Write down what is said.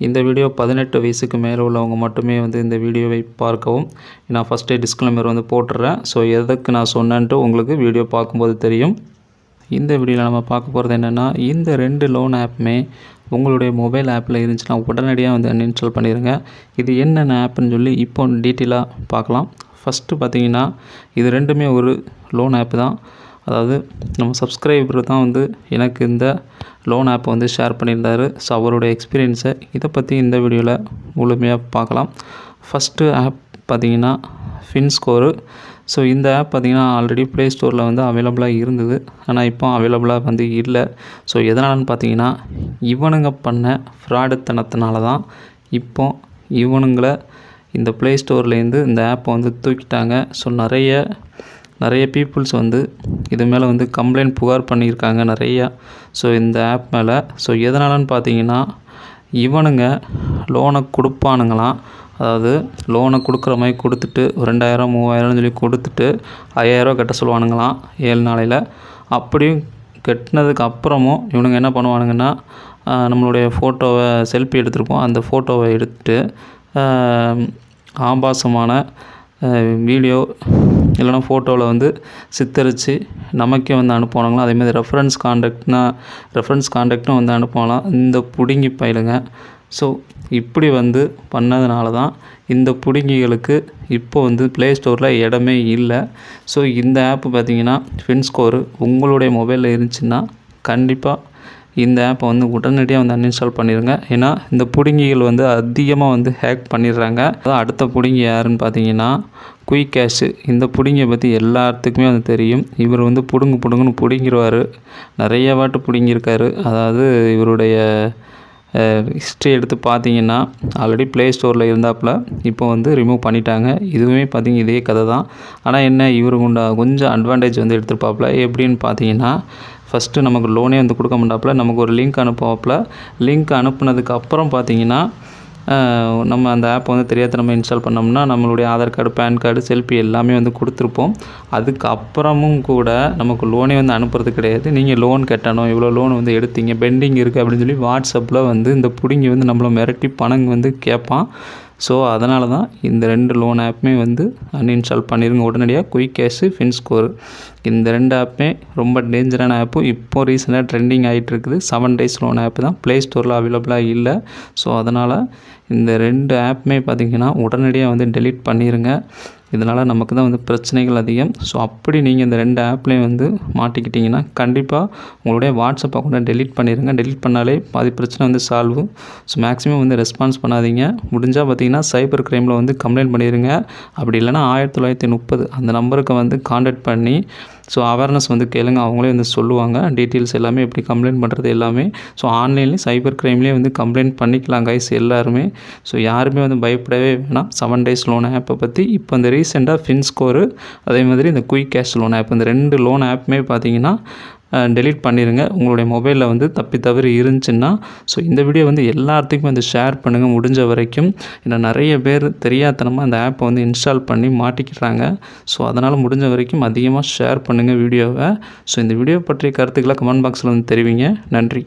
இந்த வீடியோ 18 வயசுக்கு மேலே உள்ளவங்க மட்டுமே வந்து இந்த வீடியோவை பார்க்கவும். நான் ஃபஸ்ட்டே டிஸ்க்ளைமர் வந்து போட்டுடுறேன். ஸோ எதுக்கு நான் சொன்னேன்ட்டு உங்களுக்கு வீடியோ பார்க்கும்போது தெரியும். இந்த வீடியோவில் நம்ம பார்க்க போகிறது என்னென்னா, இந்த 2 லோன் ஆப்புமே உங்களுடைய மொபைல் ஆப்பில் இருந்துச்சுன்னா உடனடியாக வந்து அன்இன்ஸ்டால் பண்ணிடுங்க. இது என்னென்ன ஆப்புன்னு சொல்லி இப்போ டீட்டெயிலாக பார்க்கலாம். ஃபஸ்ட்டு பார்த்தீங்கன்னா, இது ரெண்டுமே ஒரு லோன் ஆப்பு தான். அதாவது நம்ம சப்ஸ்கிரைபர் தான் வந்து எனக்கு இந்த லோன் ஆப்பை வந்து ஷேர் பண்ணியிருந்தார். ஸோ அவருடைய எக்ஸ்பீரியன்ஸை இதை பற்றி இந்த வீடியோவில் முழுமையாக பார்க்கலாம். ஃபஸ்ட்டு ஆப் பார்த்திங்கன்னா ஃபின்ஸ்கோரு. ஸோ இந்த ஆப் பார்த்திங்கன்னா ஆல்ரெடி ப்ளே ஸ்டோரில் வந்து அவைலபிளாக இருந்தது. ஆனால் இப்போ அவைலபிளாக வந்து இல்லை. ஸோ எதனாலன்னு பார்த்தீங்கன்னா, இவனுங்க பண்ண ஃப்ராடுத்தனத்தினால தான் இப்போ இவனுங்களை இந்த ப்ளே ஸ்டோர்லேருந்து இந்த ஆப்பை வந்து தூக்கிட்டாங்க. ஸோ நிறைய பீப்புள்ஸ் வந்து இது மேலே வந்து கம்ப்ளைண்ட் புகார் பண்ணியிருக்காங்க நிறையா. ஸோ இந்த ஆப் மேலே. ஸோ எதனாலன்னு பார்த்தீங்கன்னா, இவனுங்க லோனை கொடுப்பானுங்களாம். அதாவது லோனை கொடுக்குற மாதிரி கொடுத்துட்டு 2000 3000 சொல்லி கொடுத்துட்டு 5000 கட்ட சொல்லுவானுங்களாம் 7 நாளையில். அப்படியும் கட்டினதுக்கு அப்புறமும் இவனுங்க என்ன பண்ணுவானுங்கன்னா, நம்மளுடைய ஃபோட்டோவை செல்ஃபி எடுத்துருப்போம், அந்த ஃபோட்டோவை எடுத்துட்டு ஆபாசமான வீடியோ இல்லைனா ஃபோட்டோவில் வந்து சித்தரித்து நமக்கே வந்து அனுப்புவானுங்களாம். அதேமாதிரி ரெஃபரன்ஸ் கான்டாக்டும் வந்து அனுப்புவாங்களாம் இந்த புடுங்கி பயிலுங்க. ஸோ இப்படி வந்து பண்ணதுனால தான் இந்த புடுங்கிகளுக்கு இப்போ வந்து ப்ளே ஸ்டோரில் இடமே இல்லை. ஸோ இந்த ஆப்பு பார்த்திங்கன்னா ஃபின்ஸ்கோரு உங்களுடைய மொபைலில் இருந்துச்சுன்னா கண்டிப்பாக இந்த ஆப்பை வந்து உடனடியாக வந்து அன்இன்ஸ்டால் பண்ணிடுங்க. ஏன்னா இந்த புடுங்கிகள் வந்து அதிகமாக வந்து ஹேக் பண்ணிடுறாங்க. அதான் அடுத்த புடுங்கி யாருன்னு பார்த்தீங்கன்னா குயிக் கேஷு. இந்த புடுங்கியை பற்றி எல்லாத்துக்குமே வந்து தெரியும். இவர் வந்து புடுங்குன்னு பிடுங்கிடுவார். நிறைய வாட்டு பிடுங்கியிருக்காரு. அதாவது இவருடைய ஹிஸ்ட்ரி எடுத்து பார்த்தீங்கன்னா ஆல்ரெடி ப்ளே ஸ்டோரில் இருந்தாப்புல இப்போ வந்து ரிமூவ் பண்ணிட்டாங்க. இதுவுமே பார்த்திங்க இதே கதை தான். ஆனால் என்ன, இவர் கொஞ்சம் அட்வான்டேஜ் வந்து எடுத்துருப்பாப்புல. எப்படின்னு பார்த்தீங்கன்னா, ஃபஸ்ட்டு நமக்கு லோனே வந்து கொடுக்க மாட்டாப்புல, நமக்கு ஒரு லிங்க் அனுப்புவாப்புல. லிங்க் அனுப்புனதுக்கு அப்புறம் பார்த்திங்கன்னா, நம்ம அந்த ஆப்பை வந்து தெரியாத இன்ஸ்டால் பண்ணோம்னா நம்மளுடைய Aadhaar card, PAN card, selfie எல்லாமே வந்து கொடுத்துருப்போம். அதுக்கப்புறமும் கூட நமக்கு லோனே வந்து அனுப்புறது கிடையாது. நீங்கள் லோன் கட்டணும், இவ்வளோ லோன் வந்து எடுத்தீங்க, பெண்டிங் இருக்குது அப்படின்னு சொல்லி வாட்ஸ்அப்பில் வந்து இந்த பிடுங்கி வந்து நம்மளை மிரட்டி பணம் வந்து கேட்பான். ஸோ அதனால தான் இந்த 2 லோன் ஆப்புமே வந்து அன்இன்ஸ்டால் பண்ணிடுங்க உடனடியாக. குயிக் கேஷு, ஃபின்ஸ்கோரு இந்த 2 ஆப்புமே ரொம்ப டேஞ்சரான ஆப்பு. இப்போ ரீசெண்டாக ட்ரெண்டிங் ஆகிட்டு இருக்குது. 7 days லோன் ஆப்பு தான் ப்ளே ஸ்டோரில் அவைலபிளாக இல்லை. ஸோ அதனால் இந்த 2 ஆப்புமே பார்த்திங்கன்னா உடனடியாக வந்து டெலீட் பண்ணிடுங்க. இதனால் நமக்கு தான் வந்து பிரச்சனைகள் அதிகம். ஸோ அப்படி நீங்கள் இந்த 2 ஆப்லேயும் வந்து மாட்டிக்கிட்டிங்கன்னா கண்டிப்பாக உங்களுடைய வாட்ஸ்அப் அக்கௌண்ட்டை டெலீட் பண்ணிடுங்க. டெலீட் பண்ணாலே பாதி பிரச்சனை வந்து சால்வு. ஸோ மேக்ஸிமம் வந்து ரெஸ்பான்ஸ் பண்ணாதீங்க. முடிஞ்சால் பார்த்திங்கன்னா சைபர் க்ரைமில் வந்து கம்ப்ளைண்ட் பண்ணிடுங்க. அப்படி இல்லைனா 1930 அந்த நம்பருக்கு வந்து கான்டாக்ட் பண்ணி ஸோ அவேர்னஸ் வந்து கேளுங்க. அவங்களே வந்து சொல்லுவாங்க டீட்டெயில்ஸ் எல்லாமே, எப்படி கம்ப்ளைண்ட் பண்ணுறது எல்லாமே. ஸோ ஆன்லைன்லேயும் சைபர் க்ரைம்லேயே வந்து கம்ப்ளைண்ட் பண்ணிக்கலாம் கைஸ் எல்லாருமே. ஸோ யாருமே வந்து பயப்படவே வேணாம். 7 days லோன் ஆப்பை பற்றி இப்போ இந்த ரீசெண்டாக ஃபின்ஸ்கோரு அதே மாதிரி இந்த குயிக் கேஷ் லோன் ஆப், இந்த 2 லோன் ஆப்புமே பார்த்தீங்கன்னா டெலீட் பண்ணிடுங்க. உங்களுடைய மொபைலில் வந்து தவறு இருந்துச்சுன்னா. ஸோ இந்த வீடியோ வந்து எல்லாத்துக்குமே வந்து ஷேர் பண்ணுங்கள் முடிஞ்ச வரைக்கும். ஏன்னா நிறைய பேர் தெரியாதனமாக அந்த ஆப்பை வந்து இன்ஸ்டால் பண்ணி மாட்டிக்கிறாங்க. ஸோ அதனால் முடிஞ்ச வரைக்கும் அதிகமாக ஷேர் பண்ணுங்கள் வீடியோவை. ஸோ இந்த வீடியோ பற்றிய கருத்துக்களை கமெண்ட் பாக்ஸில் வந்து தெரிவிங்க. நன்றி.